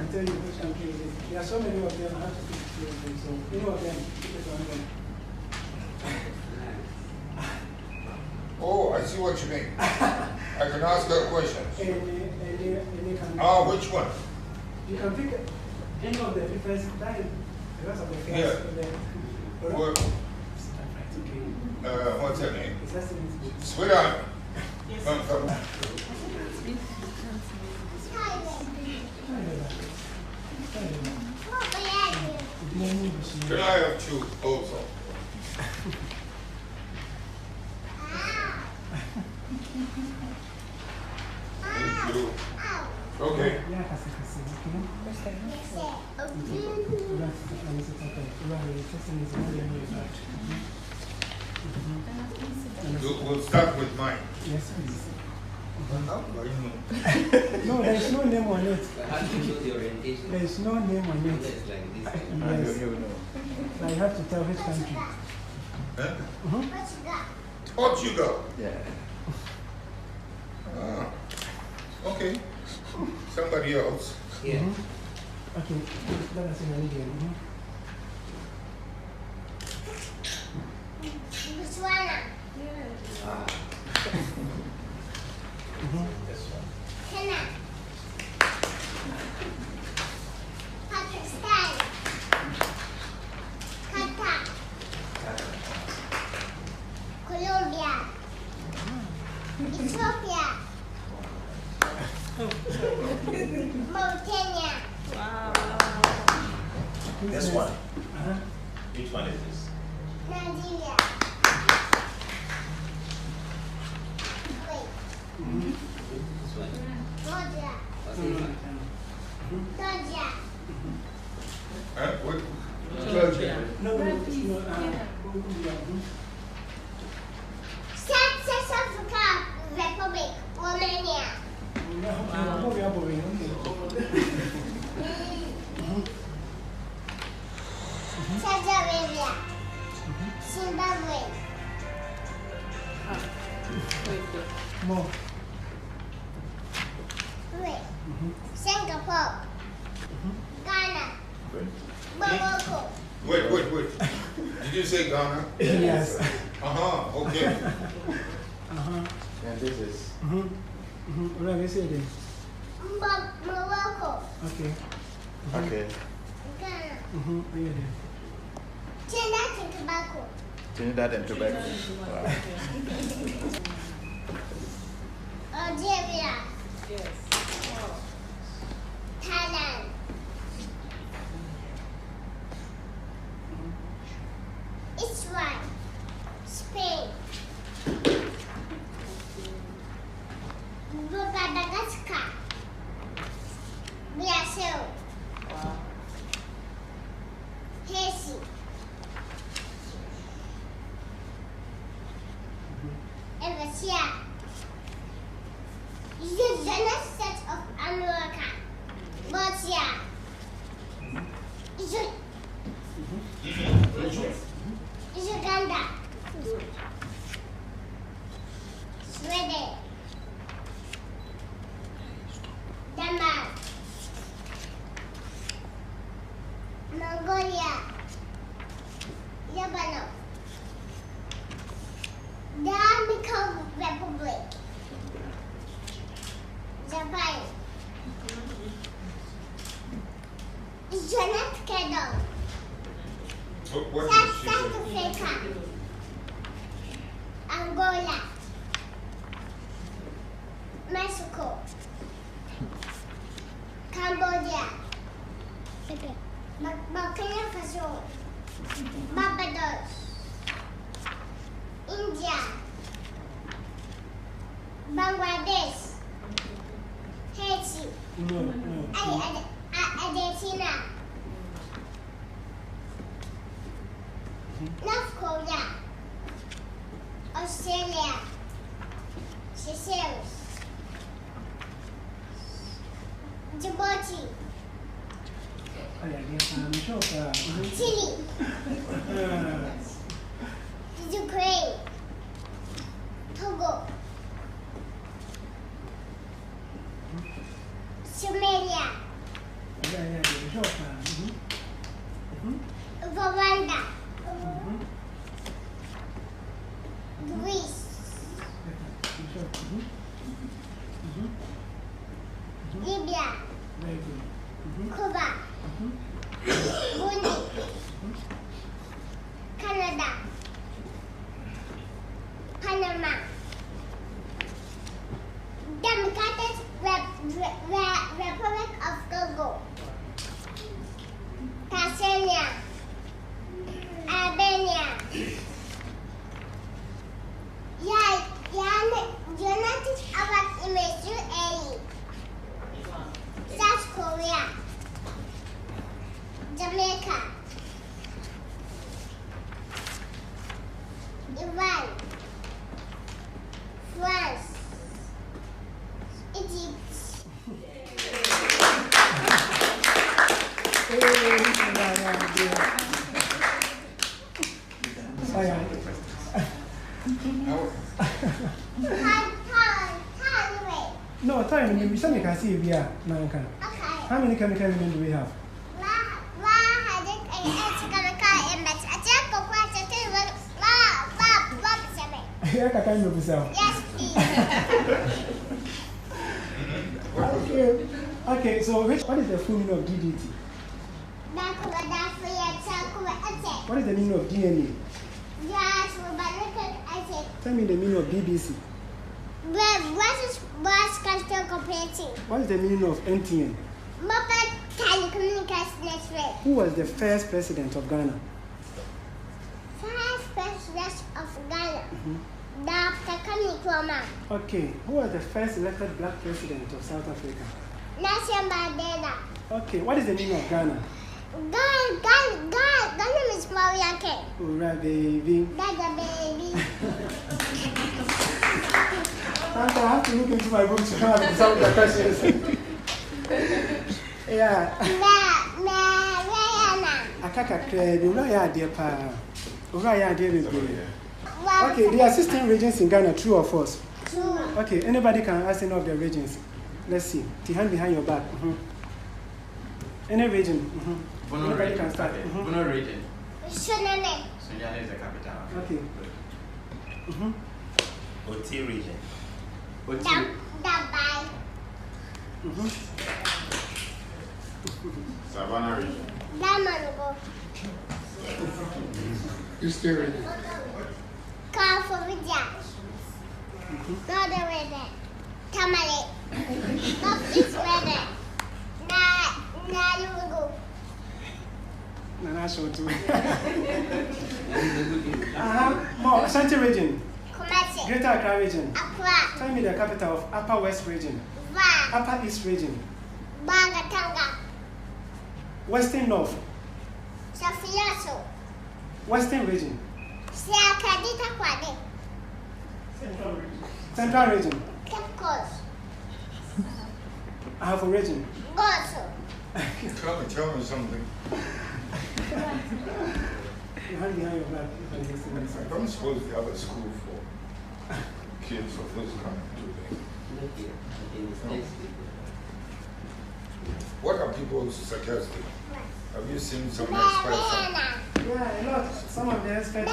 can tell you which country it is. There are so many of them, I have to pick two of them. So, any of them, pick it on them. Oh, I see what you mean. I can ask her questions. Any country. Oh, which one? You can pick any of the first time. The rest of the first. Yeah. What's her name? Okay. Sweetheart. Yes. Come. Can I have two also? Thank you. Okay. We'll start with mine. Yes, please. No, there is no name on it. How do you know the orientation? There is no name on it. It's like this. Yes. I have to tell which country. Huh? Portugal. Yeah. Okay. Somebody else. Yeah. Okay, let us see again. Botswana. This one. Kenya. Pakistan. Qatar. Colombia. Ethiopia. Mauritania. Wow. This one. Which one is this? Nigeria. Wait. This one. Georgia. What's this one? Georgia. What? Georgia. No. South Africa Republic. Romania. Saudi Arabia. Zimbabwe. More. Wait. Singapore. Ghana. Morocco. Wait. Did you say Ghana? Yes. Okay. And this is. Let me see again. Morocco. Okay. Okay. Ghana. Trinidad and Tobago. Trinidad and Tobago. Wow. Algeria. Yes. Thailand. Israel. Spain. Madagascar. Brazil. Wow. Haiti. Russia. The United States of America. Russia. Uganda. Sweden. Denmark. Mongolia. Lebanon. Dominican Republic. Japan. United Kingdom. What did South she say? Africa. Angola. Mexico. Cambodia. Burkina Faso. Barbados. India. Bangladesh. Haiti. No. Argentina. North Korea. Australia. Seychelles. Djibouti. Chile. Ukraine. Togo. Somalia. Iran, France, Egypt. No, time you some can see here, Manka. Okay. How many chemical elements do we have? Yeah, I can't remember myself. Yes, please. Okay, so what is the full meaning of DDT? What is the meaning of DNA? Tell me the meaning of BBC. What is the meaning of NTN? Who was the first president of Ghana? First president of Ghana, Dr. Kwame Nkrumah. Okay, who was the first elected black president of South Africa? Nelson Mandela. Okay, what is the meaning of Ghana? Ghana is Maria King. Owura, baby. That's a baby. I have to look into my book to have some of the questions. Yeah. Akaka Craig, Owura ya dear pa. Owura ya dear baby. Okay, there are 16 regions in Ghana, true or false? True. Okay, anybody can ask any of the regions. Let's see. The hand behind your back. Any region. Anybody can start. Bono region. Suname. Sunyani is the capital. Okay. Oti region. Dabai. Savannah region. Damanugo. Eastern region. Kafovidya. Northern region. Tamale. Northeast region. Nalugo. Nana show too. More Ashanti region. Kumasi. Greater Accra region. Accra. Tell me the capital of Upper West region. Va. Upper East region. Bagatanga. Western North. Safiaso. Western region. Siakadita Kwade. Central region. Cape Coast. Ahafo region. Goso. Tell me something. Your hand behind your back. I don't suppose you have a school for kids of this kind, do they? What are people suggesting? Have you seen some experts? Yeah, a lot. Some of the experts.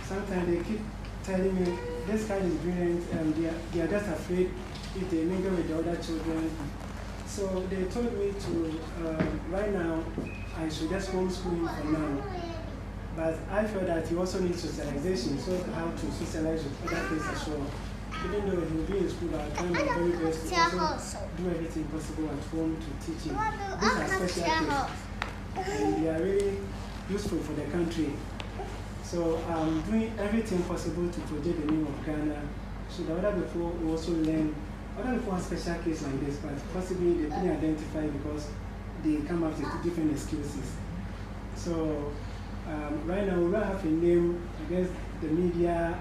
Sometimes they keep telling me this guy is brilliant and they are just afraid if they mingle with the other children. So they told me to, right now, I should just homeschool him for now. But I feel that he also needs socialization, so how to socialize with other kids as well. Even though he will be in school, I'll try my very best to also do everything possible at home to teach him. These are special kids, and they are really useful for the country. So I'm doing everything possible to project the name of Ghana, so that other people will also learn. Other people have special cases like this, but possibly they couldn't identify because they come up with different excuses. So right now we don't have a name against the media,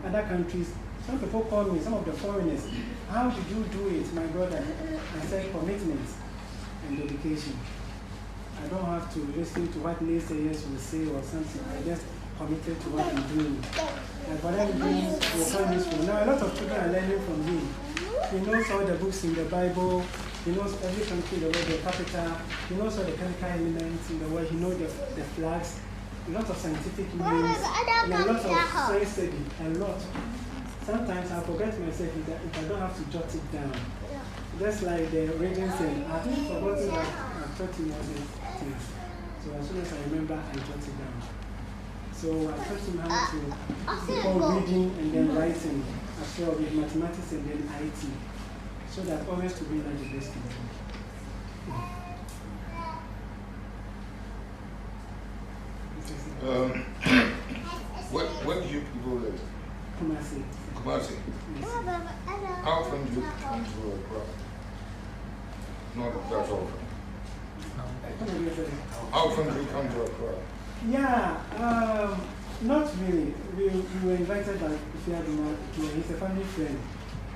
other countries. Some people call me, some of the foreigners, how did you do it, my brother? I said commitment and dedication. I don't have to listen to what naysayers will say or something. I just committed to what I'm doing. And what I'm doing will come useful. Now a lot of children are learning from him. He knows all the books in the Bible. He knows every country, the word, the capital. He knows all the chemical elements in the world. He knows the flags. A lot of scientific names. And a lot of science study. A lot. Sometimes I forget myself if I don't have to jot it down. Just like the regent said, I think forgotten that I've taught him all these things. So as soon as I remember, I jot it down. So I taught him how to before reading and then writing, as well with mathematics and then IT. So that always to be like the best thing. Where do you people live? Kumasi. Kumasi. Yes. How often do you come to Accra? Not that often. How often do you come to Accra? Yeah, not really. We were invited by Kofi here. He's a family friend.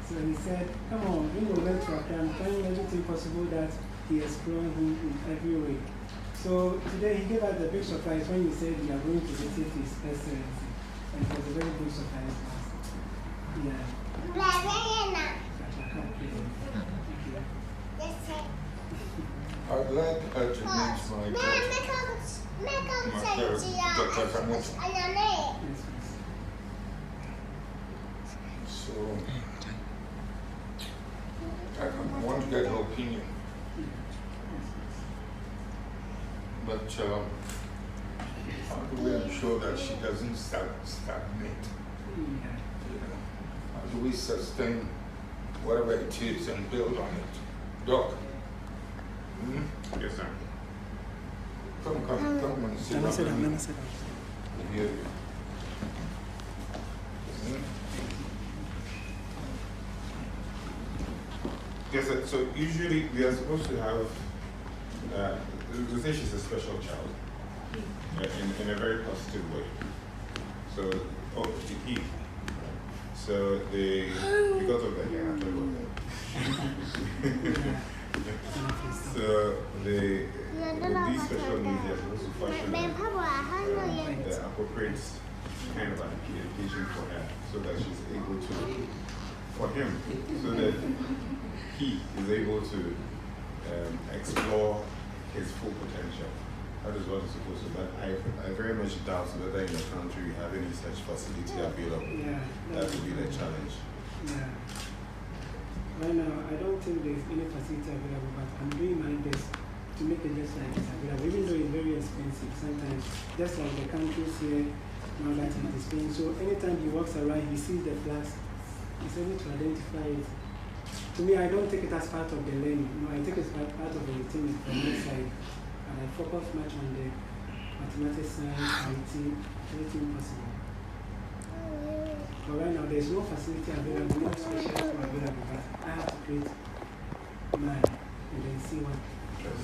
So he said, come on, bring over to Accra. I'm trying everything possible that he explore him in every way. So today he gave us a big surprise when he said we are going to visit His Excellency. And it was a very big surprise for us. Yeah. I'd like her to meet my daughter. Dr. Kamuta. So, I want to get her opinion. But how do we ensure that she doesn't stagnate? You know, how do we sustain whatever it is and build on it? Doc? Yes, sir. Come and sit down. I hear you. Yes, sir. So usually we are supposed to have, we say she's a special child in a very positive way. So, so because of that, yeah, I'll tell you about that. So with these special needs, they are supposed to function the appropriate kind of education for her, so that she's able to, for him, so that he is able to explore his full potential. That is what it's supposed to be. But I very much doubt whether in the country we have any such facility available. Yeah, that would be the challenge. Yeah. Right now, I don't think there's any facility available, but I'm doing my best to make it just like it's available, even though it's very expensive sometimes. Just like the countries here, now that it is paying. So anytime he walks around, he sees the flags, he's able to identify it. To me, I don't take it as part of the learning. No, I take it as part of the routine from my side. And I focus much on the mathematics, science, IT, everything possible. But right now, there's no facility available, no special available, but I have to create mine and then see what. Yes.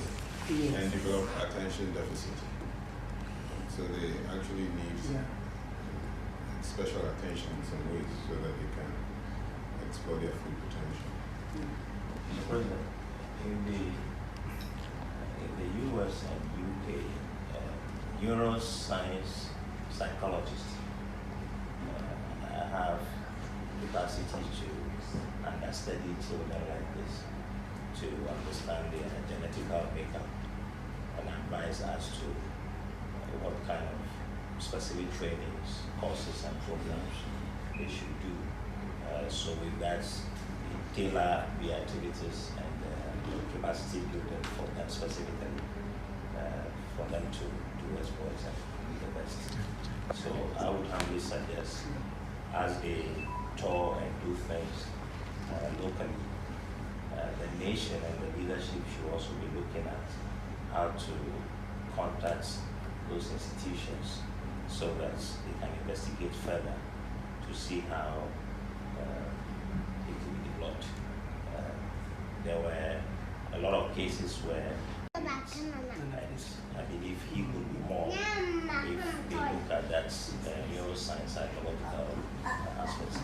And develop attention deficit. So they actually need special attention in some ways so that they can explore their full potential. President, in the US and UK, neuroscience psychologists have capacity to understudy children like this, to understand their genetical makeup and advise as to what kind of specific trainings, courses and programs they should do. So with that, tailor the activities and capacity building for them specifically, for them to do as well as be the best. So I would humbly suggest, as they tour and do things locally, the nation and the leadership should also be looking at how to contact those institutions so that they can investigate further to see how it could be developed. There were a lot of cases where I believe he could be more if they look at that neuroscience psychological aspects.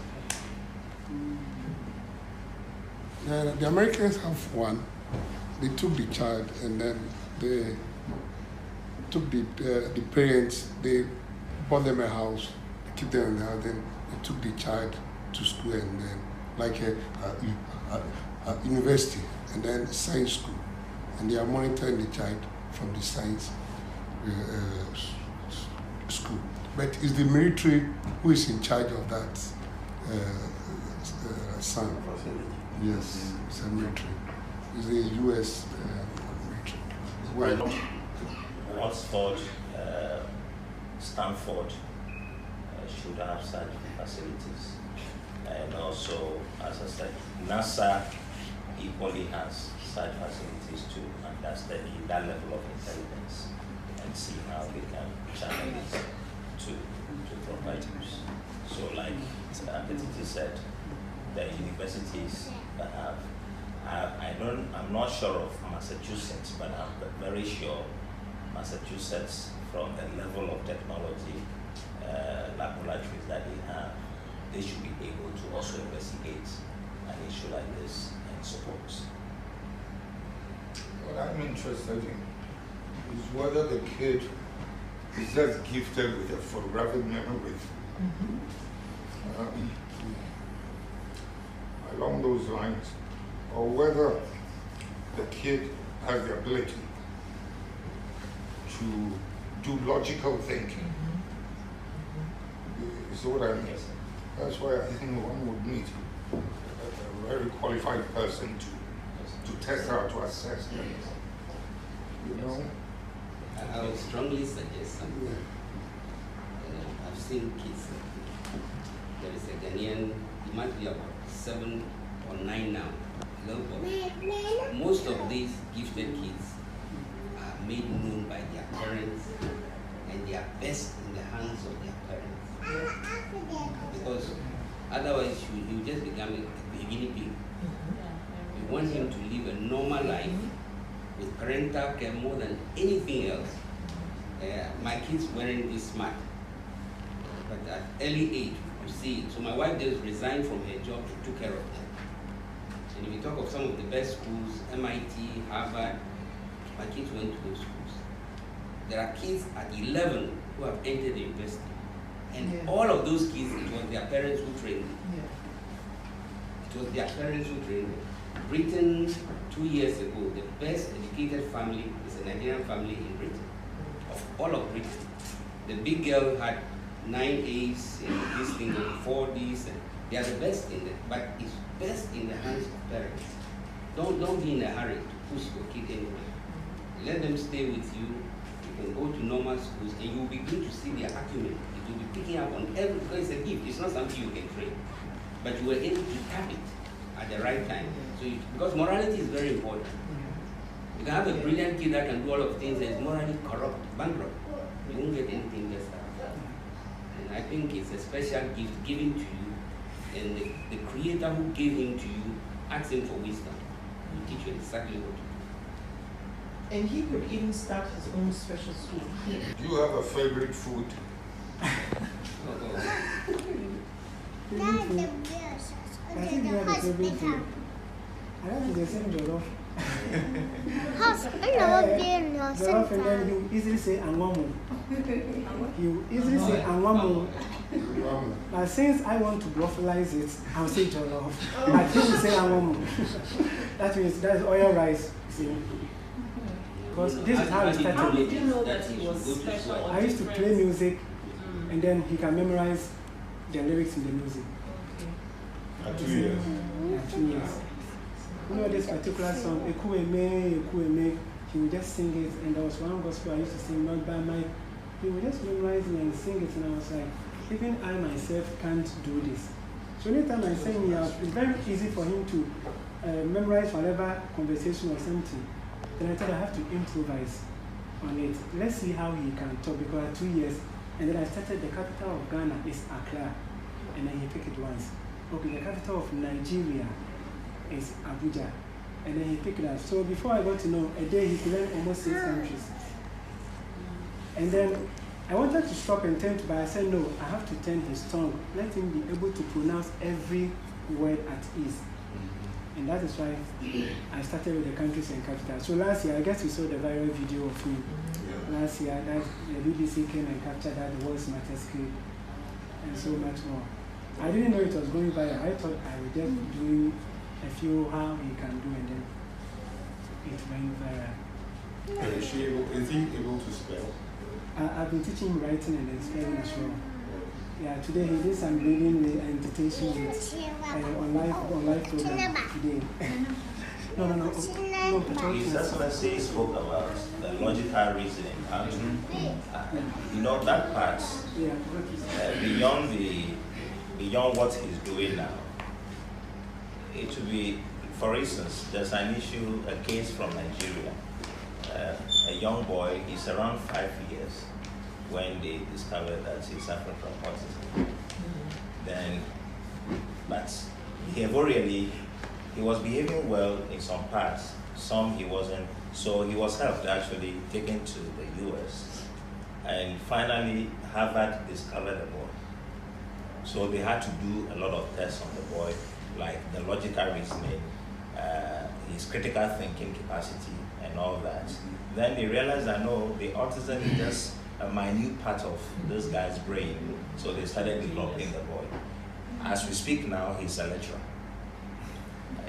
The Americans have one. They took the child and then they took the parents, they bought them a house, keep them in the house, then they took the child to school and then like a university and then science school. And they are monitoring the child from the science school. But it's the military who is in charge of that son. Yes, it's a military. It's the U.S. military. Oxford, Stanford should have such facilities. And also, as I said, NASA equally has such facilities to understand that level of intelligence and see how they can channel it to provide use. So like Petiti said, the universities that have, I'm not sure of Massachusetts, but I'm very sure Massachusetts from the level of technology laboratories that they have, they should be able to also investigate an issue like this and support. What I'm interested in is whether the kid is just gifted with a photographic memory. Along those lines, or whether the kid has the ability to do logical thinking. You see what I mean? That's why I think one would need a very qualified person to test out, to assess them. You know? I would strongly suggest something. I've seen kids. There is a Ghanaian, he might be about 7 or 9 now, little boy. Most of these gifted kids are made known by their parents, and they are best in the hands of their parents. Because otherwise he will just become a guinea pig. We want him to live a normal life with parental care more than anything else. My kids weren't this smart, but at early age, you see it. So my wife just resigned from her job to take care of them. And if you talk of some of the best schools, MIT, Harvard, my kids went to those schools. There are kids at 11 who have entered the university. And all of those kids, it was their parents who trained them. It was their parents who trained them. Britain, 2 years ago, the best educated family is a Nigerian family in Britain. Of all of Britain. The big girl had 9 A's in this thing, 4 D's. And they are the best in it, but it's best in the hands of parents. Don't be in a hurry to push your kid anywhere. Let them stay with you. You can go to normal schools, and you will begin to see their acumen. It will be picking up on every, because it's a gift. It's not something you can train, but you were able to tap it at the right time. So, because morality is very important. You can have a brilliant kid that can do all of things and is morally corrupt, bankrupt. You won't get anything just out of that. And I think it's a special gift given to you, and the creator who gave him to you asks him for wisdom. He will teach you exactly what to do. And he could even start his own special school. Do you have a favorite food? I think you have a favorite food. I like the same jollof. Jollof, and then you easily say anwamu. You easily say anwamu. But since I want to bluffalize it, I'll say jollof. But he will say anwamu. That means that's oil rice. See? Because this is how it started. How did you know that he was special? I used to play music, and then he can memorize the lyrics in the music. At 2 years. Yeah, 2 years. You know this particular song, Ekueme, he would just sing it, and there was one gospel I used to sing, not by my, he would just memorize it and sing it, and I was like, even I myself can't do this. So anytime I sing it, it's very easy for him to memorize whatever conversation or something. Then I thought I have to improvise on it. Let's see how he can talk, because at 2 years, and then I started the capital of Ghana is Accra, and then he picked it once. Okay, the capital of Nigeria is Abuja, and then he picked it up. So before I got to know, a day he could learn almost 6 countries. And then I wanted to stop and turn to, but I said no, I have to turn his tongue. Let him be able to pronounce every word at ease. And that is why I started with the countries and capitals. So last year, I guess you saw the viral video of me. Yeah. Last year, that the BBC came and captured that the world's smartest kid, and so much more. I didn't know it was going viral. I thought I would just be doing a few how he can do, and then it went viral. Is he able to spell? I've been teaching him writing and then spelling as well. Yeah, today he did some reading and dictation with on live program today. No. His Excellency spoke about the logical reasoning. You know that part, beyond what he's doing now, it would be, for instance, there's an issue, a case from Nigeria. A young boy, he's around 5 years when they discovered that he's suffering from autism. Then, but he was behaving well in some parts, some he wasn't, so he was helped, actually taken to the US And finally, Harvard discovered the boy. So they had to do a lot of tests on the boy, like the logical reasoning, his critical thinking capacity, and all that. Then they realized that no, the autism is just a minute part of this guy's brain. So they started developing the boy. As we speak now, he's a lecturer.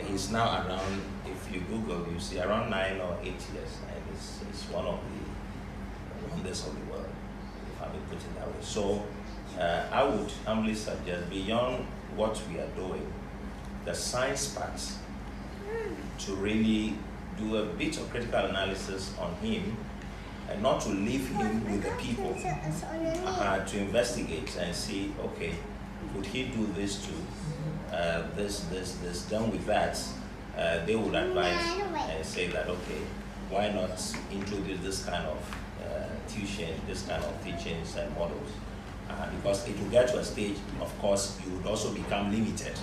He's now around, if you Google, you see around 9 or 8 years, and he's one of the wonders of the world, if I may put it that way. So I would humbly suggest, beyond what we are doing, the science part, to really do a bit of critical analysis on him, and not to leave him with the people, to investigate and see, okay, could he do this too? This, done with that, they would advise and say that, okay, why not introduce this kind of tuition, this kind of teachings and models? Because it will get to a stage, of course, you would also become limited.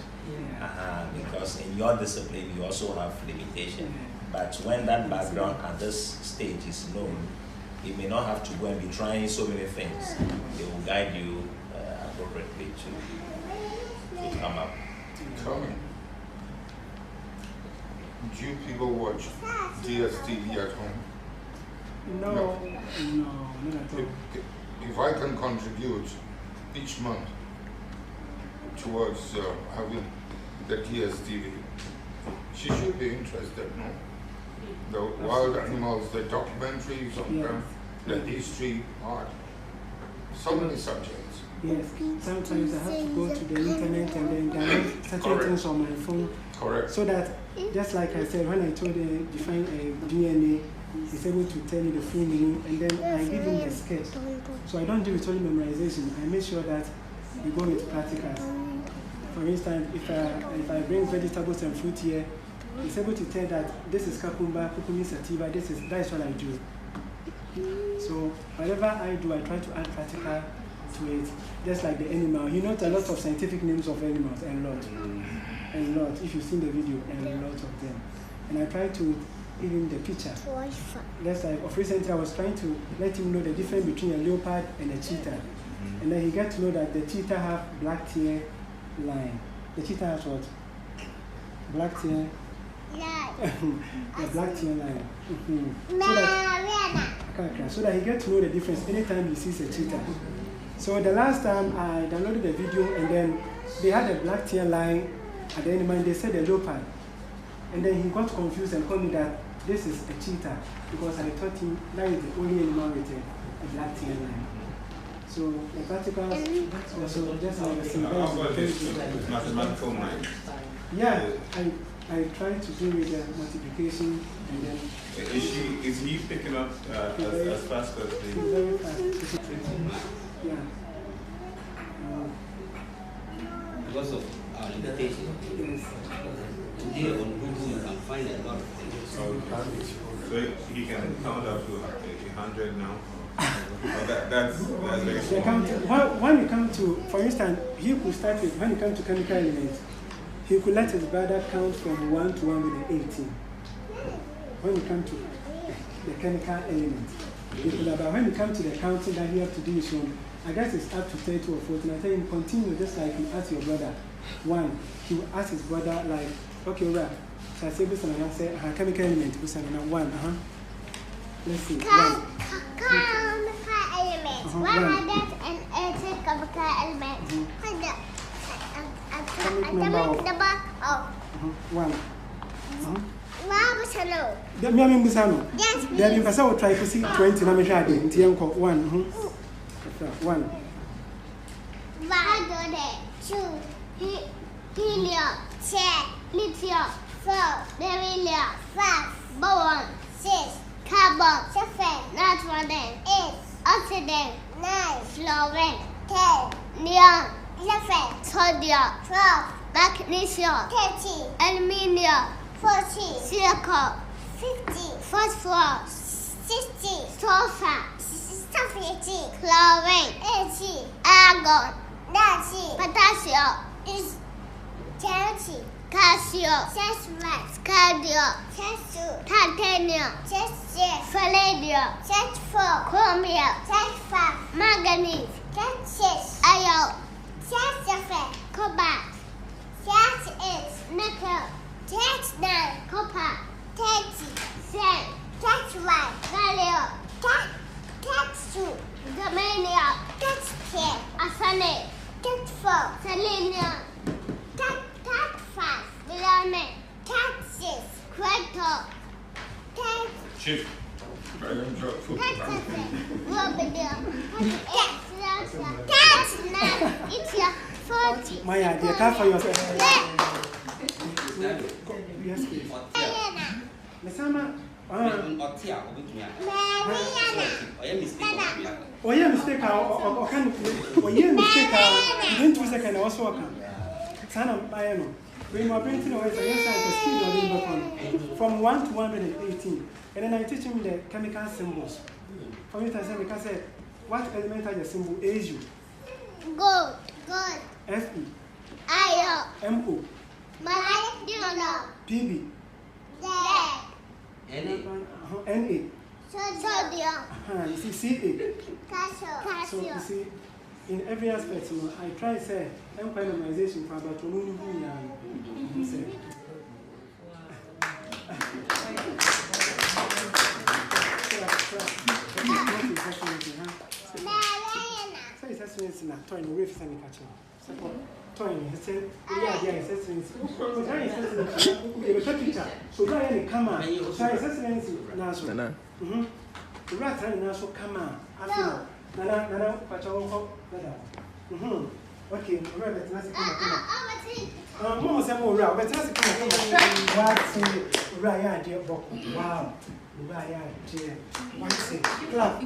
Because in your discipline, you also have limitation. But when that background at this stage is known, you may not have to go and be trying so many things. They will guide you appropriately to come up. Coming. Do you people watch DSTV at home? No, not at all. If I can contribute each month towards having the DSTV, she should be interested, no? The wild animals, the documentaries on them, the history, art, so many subjects. Yes, sometimes I have to go to the internet and then download certain things on my phone. Correct. So that, just like I said, when I told him define a DNA, he's able to tell me the full meaning, and then I give him the sketch. So I don't do it only memorization. I make sure that we go with practicals. For instance, if I bring vegetables and fruit here, he's able to tell that this is cucumber, cucumber sativa, that's what I do. So whatever I do, I try to add practical to it. Just like the animal, he knows a lot of scientific names of animals, a lot. If you've seen the video, a lot of them. And I try to give him the picture. Just like of recently, I was trying to let him know the difference between a leopard and a cheetah. And then he got to know that the cheetah have black tear line. The cheetah has what? Black tear. The black tear line. So that he gets to know the difference anytime he sees a cheetah. So the last time I downloaded the video, and then they had a black tear line at the animal, and they said a leopard. And then he got confused and told me that this is a cheetah, because I thought that is the only animal with a black tear line. So the practicals also just like the symbol. How about his mathematical mind? Yeah, I try to do with the multiplication, and then. Is he picking up as fast as the? Very fast. Yeah. Because of our limitation. Today on Google you can find a lot of things. So he can count up to 100 now. That's very small. When you come to, for instance, he could start with, when you come to chemical elements, he could let his brother count from 1 to 1 with an 18. When you come to the chemical elements, but when you come to the counting that you have to do is from, I guess it's up to 30 or 14. I tell him continue just like you ask your brother. 1, he will ask his brother like, okay, right. So I say this and I say chemical element. This and 1. Let's see. Chemical elements. 180 chemical elements. Atomic number of 1. Yes, please. There is a try to see 20. Let me try it. 1. 1. 2. Helium. 10. Lithium. 4. Beryllium. 5. Boron. 6. Carbon. 7. Nitrogen. 8. Oxygen. 9. Fluorine. 10. Neon. 11. Sodium. 12. Magnesium. 13. Aluminium. 40. Silicon. 50. Phosphorus. 60. Sulfur. 70. Chlorine. 80. Argon. 90. Potassium. Is 30. Casio, chestnut, cardio, chest, titanium, chest, palladium, chest 4, chromium, chest 5, manganese, chest 6, iron, chest 7, cobalt, chest 8, nickel, chest 9, copper, chest 10, chest 1, gallium, chest 2, germanium, chest 10, arsenic, chest 4, selenium, chest 5, Milane, chest 6, crystal, chest Chief, I am your food. My idea, come for yourself. Yes, please. Miss Sama, oh, yeah, mistake, or can you mistake? You didn't use a kind of also come. Sana, I know. We were painting away for years from 1 to 118. And then I teach him the chemical symbols. For instance, I can say, what element are the symbol? AU. Gold, FE. iron, MO. molybdenum, PB. lead, NA. sodium, You see, CA. So you calcium. see, in every aspect, you know, I try to say, emphasization for about Okay, remember, Mama said, "Oh, right, but that's a right, dear Bob. Wow, right, dear. One say, clap.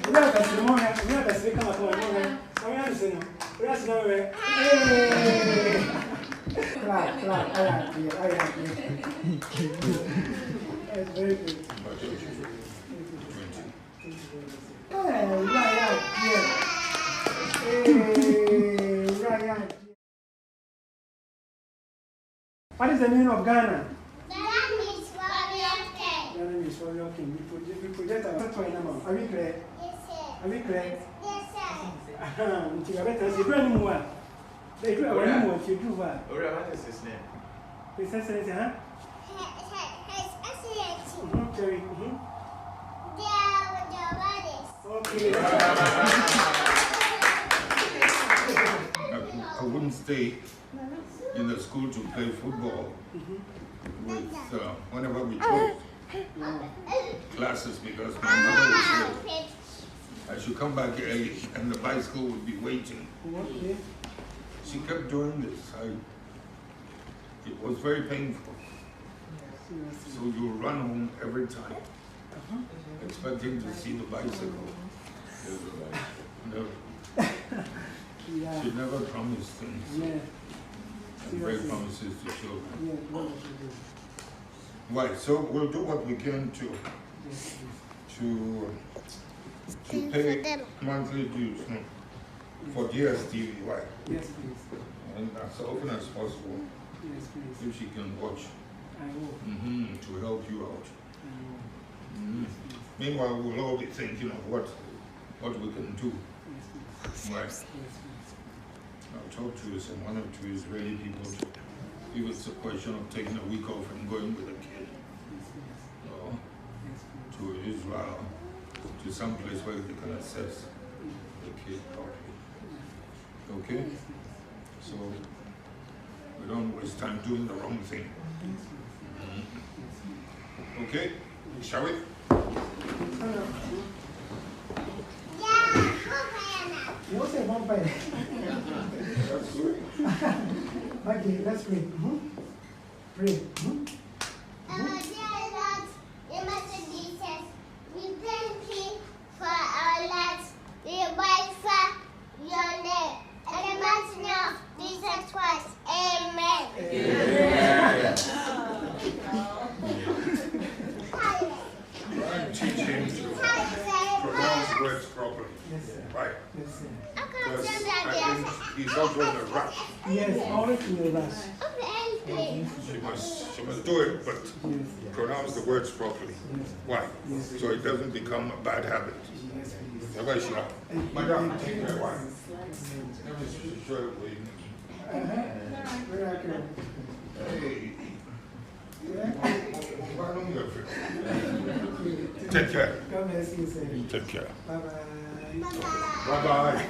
Remember, the morning, remember, they come up on morning. I understand. That's no way. Clap, I like That's very good. Right, dear. Right. What is the meaning of Ghana? That means warrior king. Ghana means warrior king. We project our toy number. Are we correct? Yes, sir. Are we correct? Yes, sir. You better say, "Bring him one." They do a new one. You do what? Owura, what is his name? His Excellency, huh? His Excellency. Jerry. Okay. I wouldn't stay in the school to play football with whenever we took classes because my mother was late. I should come back early and the bicycle would be waiting. Okay. She kept doing this. It was very painful. So you run home every time, expecting to see the bicycle. No. Yeah. She never promised things. Yeah. And break promises to children. Yeah. Right, so we'll do what we can to pay monthly dues for DSTV, right? Yes, please. And as often as possible, Yes, please. if she can watch, I will. to help you out. I will. Meanwhile, we'll all be thinking of what we can do. Yes, please. Right. Yes, please. I'll talk to some one or two Israeli people if it's a question of taking a week off and going with a kid to Israel, to some place where they can assess the kid properly. Okay? So we don't waste time doing the wrong thing. Okay? Shall we? You also have one bite. That's good. Okay, let's pray. Pray. Dear Lord, your Master Jesus, we thank you for our lives. We magnify your name. In the mighty name of Jesus Christ. Amen. Teach him to pronounce words properly. Yes, sir. Right? Yes, sir. Because I think he's also in a rush. Yes, always in a rush. She must do it, but Yes, pronounce the words properly. yes. Why? Yes. So it doesn't become a bad habit. Yes, please. That's why she not. Madam, why? Miracle. Hey. Yeah. Why don't you feel? Take care. God bless you, sir. Take care. Bye-bye. Bye-bye.